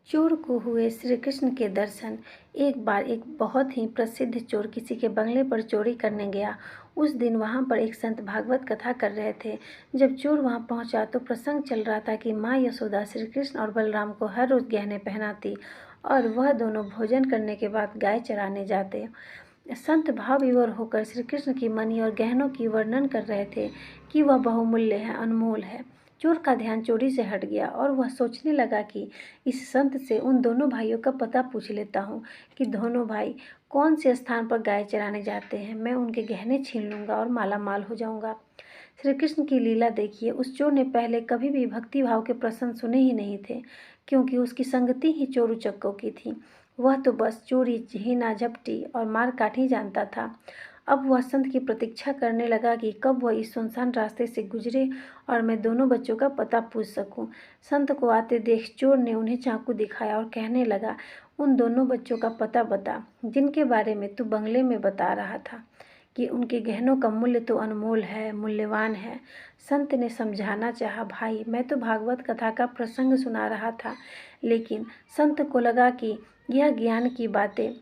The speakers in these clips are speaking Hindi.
चोर को हुए श्री कृष्ण के दर्शन। एक बार एक बहुत ही प्रसिद्ध चोर किसी के बंगले पर चोरी करने गया। उस दिन वहां पर एक संत भागवत कथा कर रहे थे। जब चोर वहां पहुंचा तो प्रसंग चल रहा था कि माँ यशोदा श्री कृष्ण और बलराम को हर रोज गहने पहनाती और वह दोनों भोजन करने के बाद गाय चराने जाते। संत भाव विभोर होकर श्री कृष्ण की मणि और गहनों की वर्णन कर रहे थे कि वह बहुमूल्य है, अनमोल है। चोर का ध्यान चोरी से हट गया और वह सोचने लगा कि इस संत से उन दोनों भाइयों का पता पूछ लेता हूँ कि दोनों भाई कौन से स्थान पर गाय चराने जाते हैं। मैं उनके गहने छीन लूँगा और माला माल हो जाऊँगा। श्री कृष्ण की लीला देखिए। उस चोर ने पहले कभी भी भक्ति भाव के प्रसंग सुने ही नहीं थे, क्योंकि उसकी संगति ही चोर उचक्कों की थी। वह तो बस चोरी, झीना झपटी और मार काट ही जानता था। अब वह संत की प्रतीक्षा करने लगा कि कब वह इस सुनसान रास्ते से गुजरे और मैं दोनों बच्चों का पता पूछ सकूं। संत को आते देख चोर ने उन्हें चाकू दिखाया और कहने लगा, उन दोनों बच्चों का पता बता जिनके बारे में तू बंगले में बता रहा था कि उनके गहनों का मूल्य तो अनमोल है, मूल्यवान है। संत ने समझाना चाहा, भाई मैं तो भागवत कथा का प्रसंग सुना रहा था। लेकिन संत को लगा कि यह ज्ञान की बातें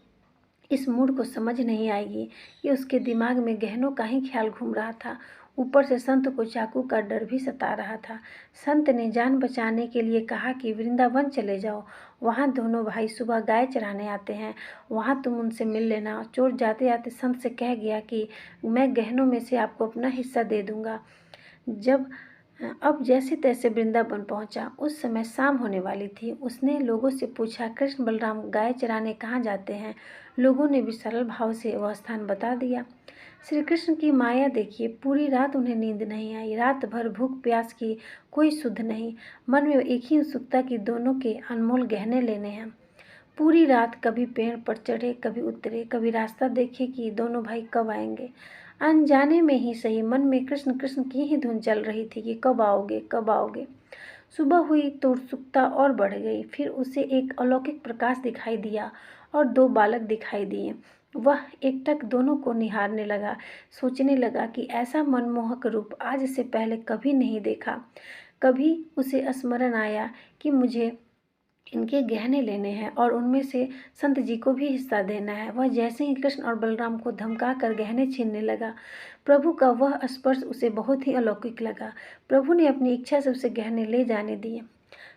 इस मूड को समझ नहीं आएगी कि उसके दिमाग में गहनों का ही ख्याल घूम रहा था। ऊपर से संत को चाकू का डर भी सता रहा था। संत ने जान बचाने के लिए कहा कि वृंदावन चले जाओ, वहाँ दोनों भाई सुबह गाय चराने आते हैं, वहाँ तुम उनसे मिल लेना। चोर जाते जाते संत से कह गया कि मैं गहनों में से आपको अपना हिस्सा दे दूंगा। अब जैसे तैसे वृंदावन पहुंचा। उस समय शाम होने वाली थी। उसने लोगों से पूछा, कृष्ण बलराम गाय चराने कहाँ जाते हैं? लोगों ने भी सरल भाव से वह स्थान बता दिया। श्री कृष्ण की माया देखिए। पूरी रात उन्हें नींद नहीं आई। रात भर भूख प्यास की कोई सुध नहीं। मन में एक ही उत्सुकता कि दोनों के अनमोल गहने लेने हैं। पूरी रात कभी पेड़ पर चढ़े, कभी उतरे, कभी रास्ता देखे कि दोनों भाई कब आएंगे। अनजाने में ही सही मन में कृष्ण कृष्ण की ही धुन चल रही थी कि कब आओगे, कब आओगे। सुबह हुई तो उत्सुकता और बढ़ गई। फिर उसे एक अलौकिक प्रकाश दिखाई दिया और दो बालक दिखाई दिए। वह एकटक दोनों को निहारने लगा। सोचने लगा कि ऐसा मनमोहक रूप आज से पहले कभी नहीं देखा। कभी उसे स्मरण आया कि मुझे इनके गहने लेने हैं और उनमें से संत जी को भी हिस्सा देना है। वह जैसे ही कृष्ण और बलराम को धमका कर गहने छीनने लगा, प्रभु का वह स्पर्श उसे बहुत ही अलौकिक लगा। प्रभु ने अपनी इच्छा से उसे गहने ले जाने दिए।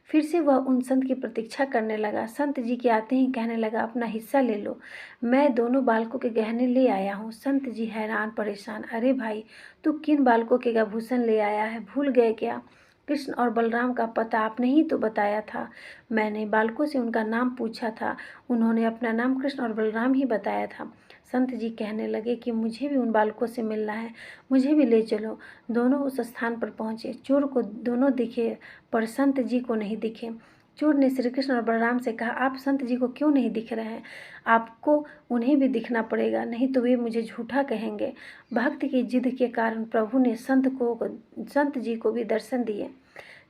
फिर से वह उन संत की प्रतीक्षा करने लगा। संत जी के आते ही कहने लगा, अपना हिस्सा ले लो, मैं दोनों बालकों के गहने ले आया हूँ। संत जी हैरान परेशान, अरे भाई तू किन बालकों के आभूषण ले आया है, भूल गए क्या? कृष्ण और बलराम का पता आपने ही तो बताया था। मैंने बालकों से उनका नाम पूछा था, उन्होंने अपना नाम कृष्ण और बलराम ही बताया था। संत जी कहने लगे कि मुझे भी उन बालकों से मिलना है, मुझे भी ले चलो। दोनों उस स्थान पर पहुँचे। चोर को दोनों दिखे पर संत जी को नहीं दिखे। चोर ने श्री कृष्ण और बलराम से कहा, आप संत जी को क्यों नहीं दिख रहे हैं? आपको उन्हें भी दिखना पड़ेगा, नहीं तो वे मुझे झूठा कहेंगे। भक्त की जिद के कारण प्रभु ने संत जी को भी दर्शन दिए।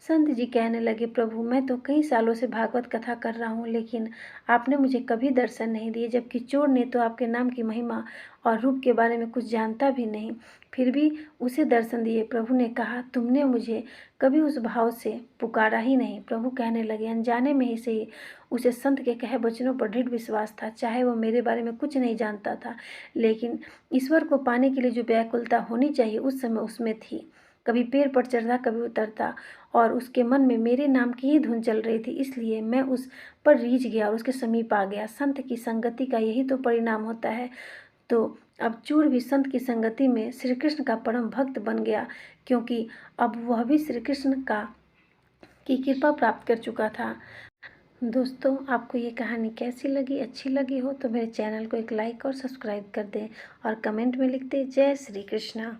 संत जी कहने लगे, प्रभु मैं तो कई सालों से भागवत कथा कर रहा हूँ, लेकिन आपने मुझे कभी दर्शन नहीं दिए, जबकि चोर ने तो आपके नाम की महिमा और रूप के बारे में कुछ जानता भी नहीं, फिर भी उसे दर्शन दिए। प्रभु ने कहा, तुमने मुझे कभी उस भाव से पुकारा ही नहीं। प्रभु कहने लगे, अनजाने में ही से उसे संत के कहे वचनों पर दृढ़ विश्वास था। चाहे वह मेरे बारे में कुछ नहीं जानता था, लेकिन ईश्वर को पाने के लिए जो व्याकुलता होनी चाहिए उस समय उसमें थी। कभी पेड़ पर चढ़ता, कभी उतरता, और उसके मन में मेरे नाम की ही धुन चल रही थी। इसलिए मैं उस पर रीझ गया और उसके समीप आ गया। संत की संगति का यही तो परिणाम होता है। तो अब चोर भी संत की संगति में श्री कृष्ण का परम भक्त बन गया, क्योंकि अब वह भी श्री कृष्ण की कृपा प्राप्त कर चुका था। दोस्तों, आपको ये कहानी कैसी लगी? अच्छी लगी हो तो मेरे चैनल को एक लाइक और सब्सक्राइब कर दें और कमेंट में लिख दें, जय श्री कृष्णा।